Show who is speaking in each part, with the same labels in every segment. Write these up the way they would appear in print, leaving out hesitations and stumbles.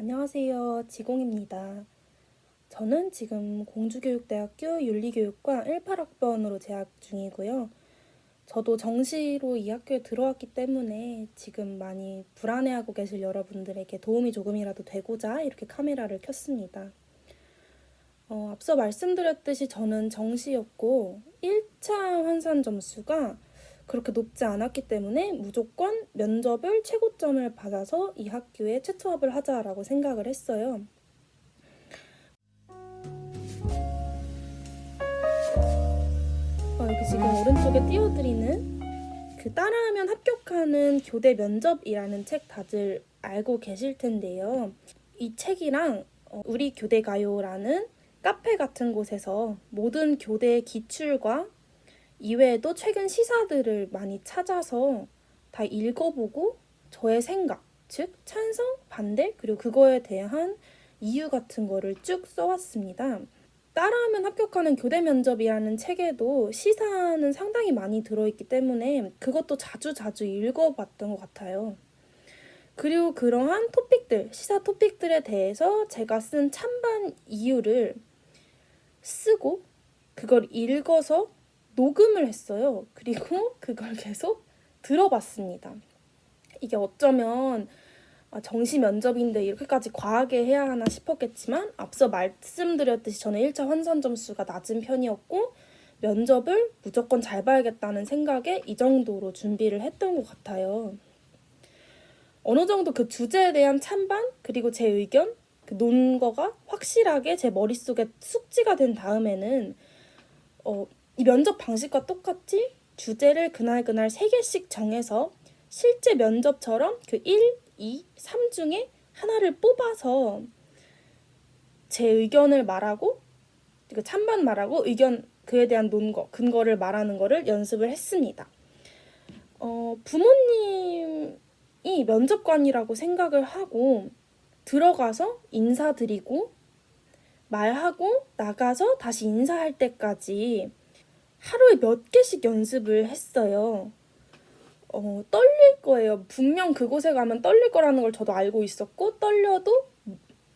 Speaker 1: 안녕하세요. 지공입니다. 저는 지금 공주교육대학교 윤리교육과 18학번으로 재학 중이고요. 저도 정시로 이 학교에 들어왔기 때문에 지금 많이 불안해하고 계실 여러분들에게 도움이 조금이라도 되고자 이렇게 카메라를 켰습니다. 앞서 말씀드렸듯이 저는 정시였고 1차 환산 점수가 그렇게 높지 않았기 때문에 무조건 면접을 최고점을 받아서 이 학교에 채투합을 하자라고 생각을 했어요. 여기 지금 오른쪽에 띄워드리는 그 따라하면 합격하는 교대 면접이라는 책 다들 알고 계실 텐데요. 이 책이랑 우리 교대 가요라는 카페 같은 곳에서 모든 교대의 기출과 이외에도 최근 시사들을 많이 찾아서 다 읽어보고 저의 생각, 즉 찬성, 반대, 그리고 그거에 대한 이유 같은 거를 쭉 써왔습니다. 따라하면 합격하는 교대 면접이라는 책에도 시사는 상당히 많이 들어있기 때문에 그것도 자주 읽어봤던 것 같아요. 그리고 그러한 토픽들, 시사 토픽들에 대해서 제가 쓴 찬반 이유를 쓰고 그걸 읽어서 녹음을 했어요. 그리고 그걸 계속 들어봤습니다. 이게 어쩌면 정시 면접인데 이렇게까지 과하게 해야 하나 싶었겠지만 앞서 말씀드렸듯이 저는 1차 환산 점수가 낮은 편이었고 면접을 무조건 잘 봐야겠다는 생각에 이 정도로 준비를 했던 것 같아요. 어느 정도 그 주제에 대한 찬반 그리고 제 의견, 그 논거가 확실하게 제 머릿속에 숙지가 된 다음에는 이 면접 방식과 똑같이 주제를 그날 3개씩 정해서 실제 면접처럼 그 1, 2, 3 중에 하나를 뽑아서 제 의견을 말하고 그 찬반 말하고 의견 그에 대한 논거, 근거를 말하는 거를 연습을 했습니다. 부모님이 면접관이라고 생각을 하고 들어가서 인사드리고 말하고 나가서 다시 인사할 때까지 하루에 몇 개씩 연습을 했어요. 떨릴 거예요. 분명 그곳에 가면 떨릴 거라는 걸 저도 알고 있었고 떨려도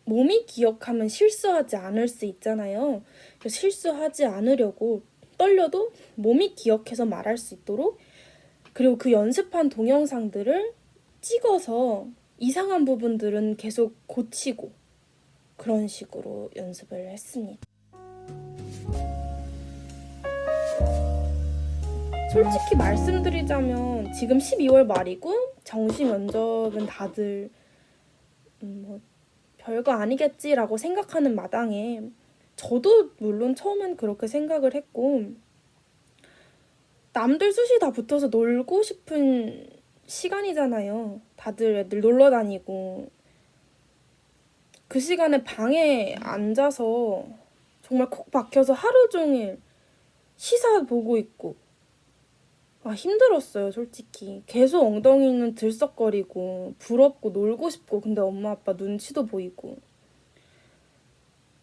Speaker 1: 몸이 기억하면 실수하지 않을 수 있잖아요. 그래서 실수하지 않으려고 떨려도 몸이 기억해서 말할 수 있도록 그리고 그 연습한 동영상들을 찍어서 이상한 부분들은 계속 고치고 그런 식으로 연습을 했습니다. 솔직히 말씀드리자면 지금 12월 말이고 정시 면접은 다들 별거 아니겠지라고 생각하는 마당에 저도 물론 처음엔 그렇게 생각을 했고 남들 숱이 다 붙어서 놀고 싶은 시간이잖아요. 다들 애들 놀러 다니고 그 시간에 방에 앉아서 정말 콕 박혀서 하루 종일 시사 보고 있고 힘들었어요, 솔직히. 계속 엉덩이는 들썩거리고 부럽고 놀고 싶고 근데 엄마 아빠 눈치도 보이고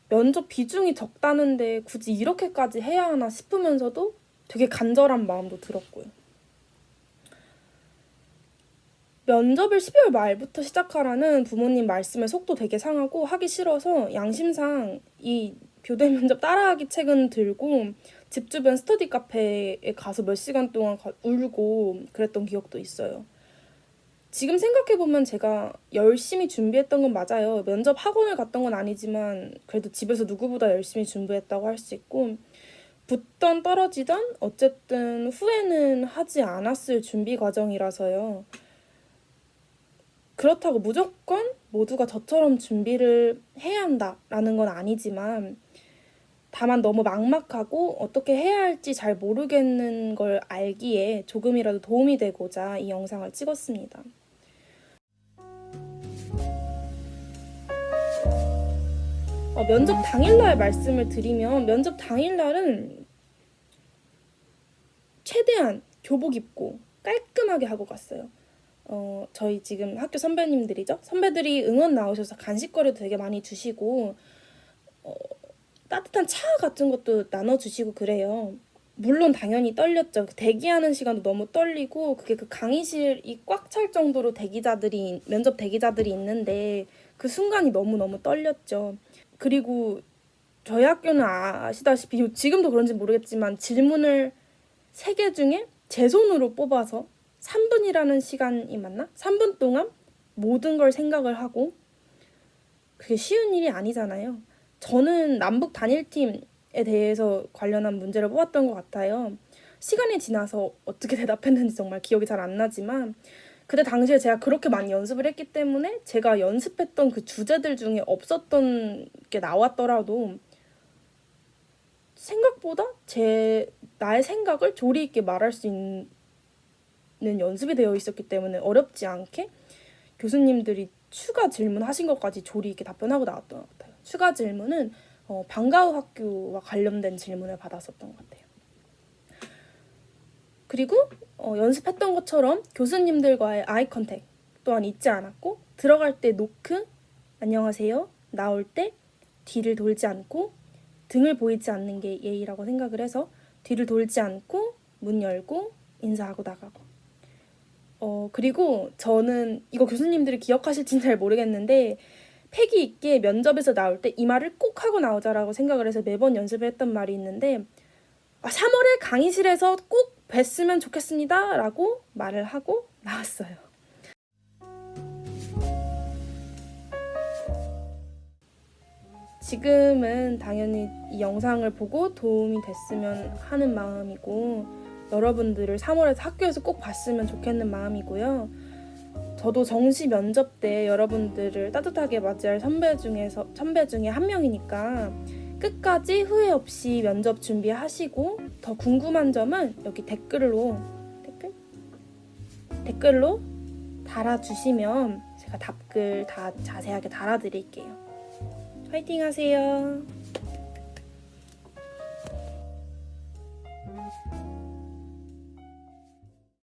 Speaker 1: 면접 비중이 적다는데 굳이 이렇게까지 해야 하나 싶으면서도 되게 간절한 마음도 들었고요. 면접을 12월 말부터 시작하라는 부모님 말씀에 속도 되게 상하고 하기 싫어서 양심상 이 교대 면접 따라하기 책은 들고 집 주변 스터디 카페에 가서 몇 시간 동안 울고 그랬던 기억도 있어요. 지금 생각해보면 제가 열심히 준비했던 건 맞아요. 면접 학원을 갔던 건 아니지만 그래도 집에서 누구보다 열심히 준비했다고 할 수 있고 붙던 떨어지던 어쨌든 후회는 하지 않았을 준비 과정이라서요. 그렇다고 무조건 모두가 저처럼 준비를 해야 한다라는 건 아니지만 다만 너무 막막하고 어떻게 해야 할지 잘 모르겠는 걸 알기에 조금이라도 도움이 되고자 이 영상을 찍었습니다. 면접 당일날 말씀을 드리면 면접 당일날은 최대한 교복 입고 깔끔하게 하고 갔어요. 저희 지금 학교 선배님들이죠. 선배들이 응원 나오셔서 간식거리도 되게 많이 주시고 따뜻한 차 같은 것도 나눠주시고 그래요. 물론 당연히 떨렸죠. 대기하는 시간도 너무 떨리고 그게 그 강의실이 꽉 찰 정도로 면접 대기자들이 있는데 그 순간이 너무너무 떨렸죠. 그리고 저희 학교는 아시다시피 지금도 그런지 모르겠지만 질문을 3개 중에 제 손으로 뽑아서 3분이라는 시간이 맞나? 3분 동안 모든 걸 생각을 하고 그게 쉬운 일이 아니잖아요. 저는 남북 단일팀에 대해서 관련한 문제를 뽑았던 것 같아요. 시간이 지나서 어떻게 대답했는지 정말 기억이 잘 안 나지만 그때 당시에 제가 그렇게 많이 연습을 했기 때문에 제가 연습했던 그 주제들 중에 없었던 게 나왔더라도 생각보다 나의 생각을 조리 있게 말할 수 있는 연습이 되어 있었기 때문에 어렵지 않게 교수님들이 추가 질문하신 것까지 조리 있게 답변하고 나왔던 것 같아요. 추가 질문은 방과후 학교와 관련된 질문을 받았었던 것 같아요. 그리고 연습했던 것처럼 교수님들과의 아이 컨택 또한 잊지 않았고 들어갈 때 노크, 안녕하세요, 나올 때 뒤를 돌지 않고 등을 보이지 않는 게 예의라고 생각을 해서 뒤를 돌지 않고 문 열고 인사하고 나가고 그리고 저는 이거 교수님들이 기억하실지는 잘 모르겠는데 패기 있게 면접에서 나올 때 이 말을 꼭 하고 나오자라고 생각을 해서 매번 연습을 했던 말이 있는데 3월에 강의실에서 꼭 뵀으면 좋겠습니다 라고 말을 하고 나왔어요. 지금은 당연히 이 영상을 보고 도움이 됐으면 하는 마음이고 여러분들을 3월에서 학교에서 꼭 봤으면 좋겠는 마음이고요. 저도 정시 면접 때 여러분들을 따뜻하게 맞이할 선배 중에 한 명이니까 끝까지 후회 없이 면접 준비하시고 더 궁금한 점은 여기 댓글로 달아주시면 제가 답글 다 자세하게 달아드릴게요. 화이팅 하세요.